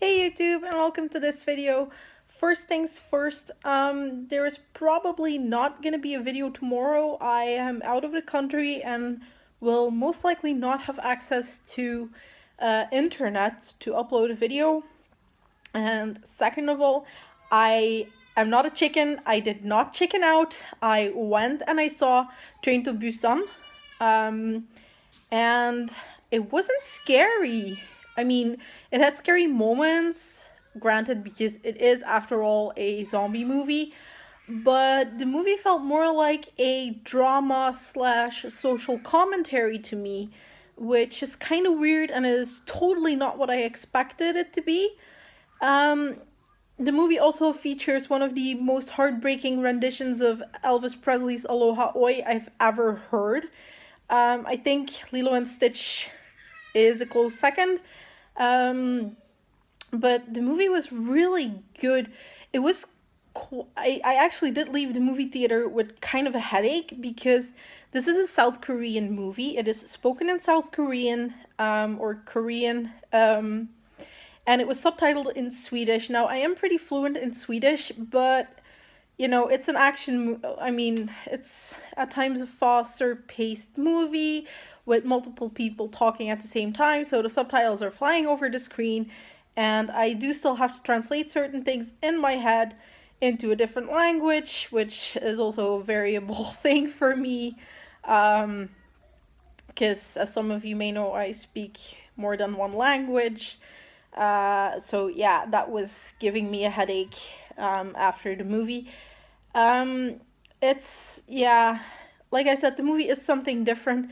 Hey YouTube, and welcome to this video. First things first, there is probably not gonna be a video tomorrow. I am out of the country and will most likely not have access to internet to upload a video. And second of all, I am not a chicken. I did not chicken out. I went and I saw Train to Busan. Um, and it wasn't scary. I mean, it had scary moments, granted, because it is, after all, a zombie movie, but the movie felt more like a drama slash social commentary to me, which is kind of weird and is totally not what I expected it to be. Um, the movie also features one of the most heartbreaking renditions of Elvis Presley's Aloha Oi I've ever heard. I think Lilo and Stitch is a close second. But the movie was really good. It was I actually did leave the movie theater with kind of a headache because this is a South Korean movie. It is spoken in South Korean or Korean, and it was subtitled in Swedish. Now, I am pretty fluent in Swedish, but it's an action. I mean, it's at times a faster paced movie with multiple people talking at the same time, so the subtitles are flying over the screen, and I do still have to translate certain things in my head into a different language, which is also a variable thing for me. Because, as some of you may know, I speak more than one language. So, yeah, that was giving me a headache after the movie. Yeah, like I said, the movie is something different.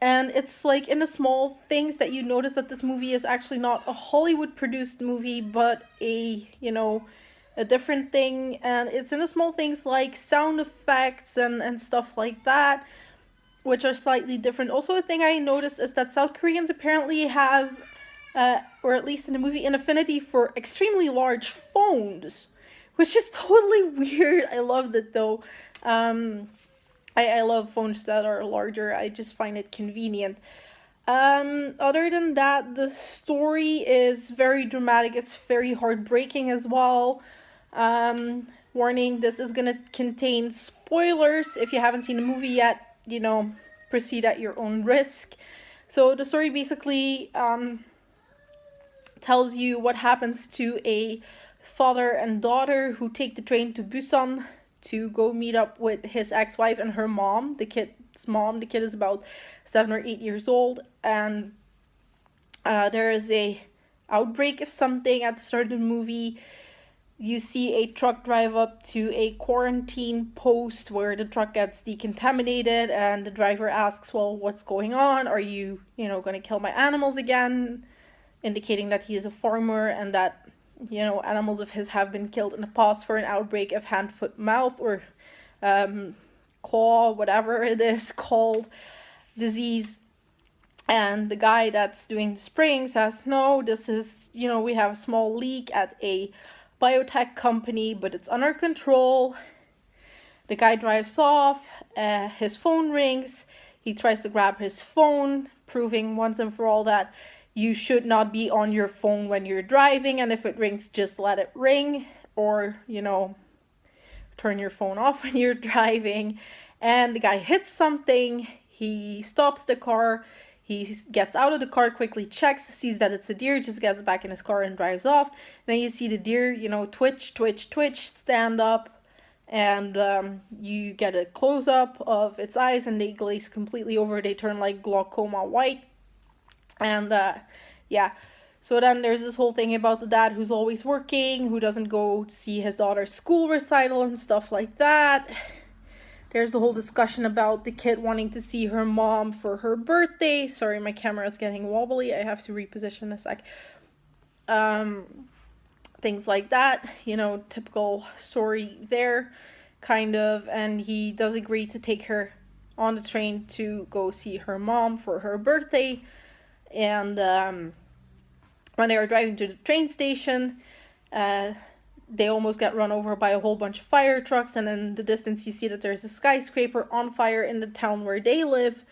And it's like in the small things that you notice that this movie is actually not a Hollywood produced movie, but a different thing. And it's in the small things like sound effects and stuff like that, which are slightly different. Also, a thing I noticed is that South Koreans apparently have, or at least in the movie, an affinity for extremely large phones, which is totally weird. I loved it though. I love phones that are larger. I just find it convenient. Other than that, the story is very dramatic. It's very heartbreaking as well. Warning, this is gonna contain spoilers. If you haven't seen the movie yet, proceed at your own risk. So the story basically tells you what happens to a father and daughter who take the train to Busan to go meet up with his ex-wife and her mom, the kid's mom. The kid is about 7 or 8 years old, and there is a outbreak of something at the start of the movie. You see a truck drive up to a quarantine post where the truck gets decontaminated, and the driver asks, well, what's going on? Are you, going to kill my animals again? Indicating that he is a farmer and that, animals of his have been killed in the past for an outbreak of hand, foot, mouth, or claw, whatever it is called, disease. And the guy that's doing the spraying says, no, this is, we have a small leak at a biotech company, but it's under control. The guy drives off, his phone rings, he tries to grab his phone, proving once and for all that you should not be on your phone when you're driving, and if it rings, just let it ring, or, turn your phone off when you're driving. And the guy hits something, he stops the car, he gets out of the car, quickly checks, sees that it's a deer, just gets back in his car and drives off. Then you see the deer, twitch, stand up, and you get a close-up of its eyes, and they glaze completely over, they turn like glaucoma white. And yeah, so then there's this whole thing about the dad who's always working, who doesn't go see his daughter's school recital and stuff like that. There's the whole discussion about the kid wanting to see her mom for her birthday. Sorry, my camera is getting wobbly. I have to reposition a sec. Things like that, typical story there, kind of. And he does agree to take her on the train to go see her mom for her birthday. And when they are driving to the train station, they almost get run over by a whole bunch of fire trucks, and in the distance you see that there's a skyscraper on fire in the town where they live.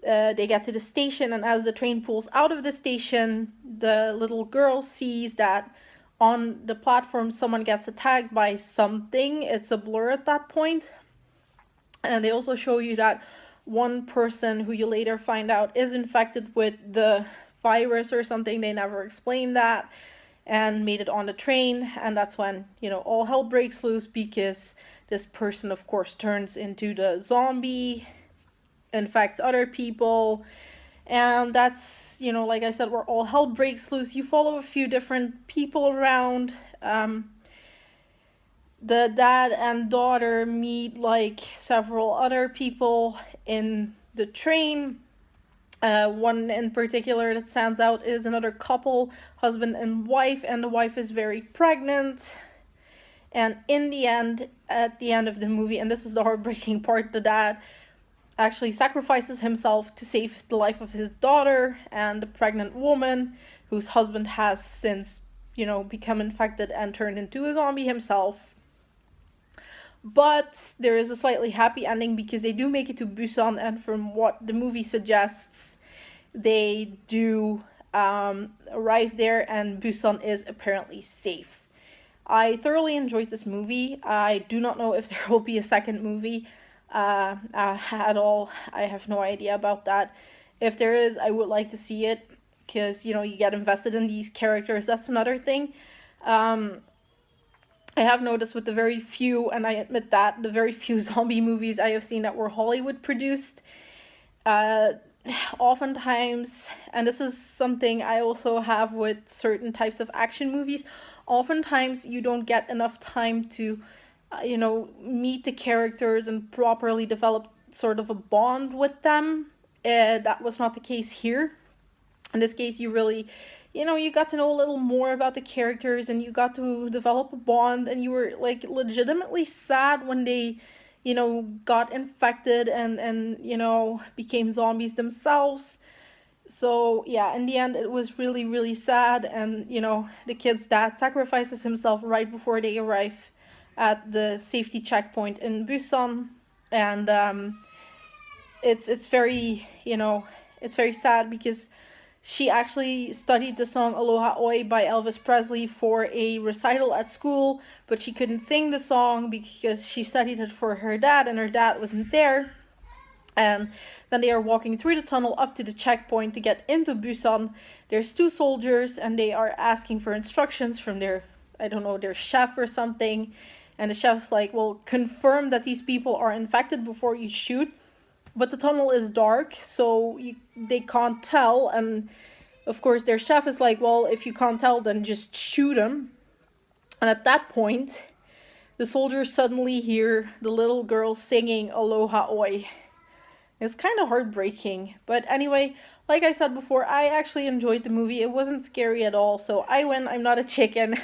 they get to the station, and as the train pulls out of the station, the little girl sees that on the platform someone gets attacked by something. It's a blur at that point. And they also show you that one person who you later find out is infected with the virus or something. They never explain that, and made it on the train. And that's when, all hell breaks loose, because this person, of course, turns into the zombie, infects other people. And that's, like I said, where all hell breaks loose. You follow a few different people around. The dad and daughter meet like several other people in the train. One in particular that stands out is another couple, husband and wife, and the wife is very pregnant. And in the end, at the end of the movie, and this is the heartbreaking part, the dad actually sacrifices himself to save the life of his daughter and the pregnant woman, whose husband has since, become infected and turned into a zombie himself. But there is a slightly happy ending, because they do make it to Busan, and from what the movie suggests, they do arrive there, and Busan is apparently safe. I thoroughly enjoyed this movie. I do not know if there will be a second movie at all. I have no idea about that. If there is, I would like to see it, because, you get invested in these characters. That's another thing. I have noticed with the very few, and I admit that, the very few zombie movies I have seen that were Hollywood produced, oftentimes, and this is something I also have with certain types of action movies, oftentimes you don't get enough time to, meet the characters and properly develop sort of a bond with them. That was not the case here. In this case, you really, you got to know a little more about the characters, and you got to develop a bond, and you were like legitimately sad when they, got infected and became zombies themselves. So yeah, in the end, it was really, really sad. And the kid's dad sacrifices himself right before they arrive at the safety checkpoint in Busan. And it's very, it's very sad, because she actually studied the song Aloha Oi by Elvis Presley for a recital at school, but she couldn't sing the song because she studied it for her dad, and her dad wasn't there. And then they are walking through the tunnel up to the checkpoint to get into Busan. There's two soldiers, and they are asking for instructions from their, their chef or something. And the chef's like, well, confirm that these people are infected before you shoot. But the tunnel is dark, so they can't tell. And of course, their chef is like, well, if you can't tell, then just shoot them. And at that point, the soldiers suddenly hear the little girl singing Aloha Oi. It's kind of heartbreaking. But anyway, like I said before, I actually enjoyed the movie. It wasn't scary at all, so I win. I'm not a chicken.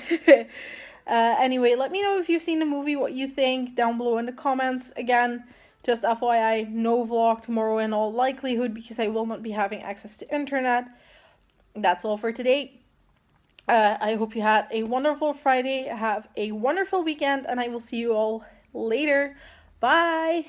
Anyway, let me know if you've seen the movie, what you think, down below in the comments. Again, just FYI, no vlog tomorrow in all likelihood, because I will not be having access to internet. That's all for today. I hope you had a wonderful Friday. Have a wonderful weekend, and I will see you all later. Bye!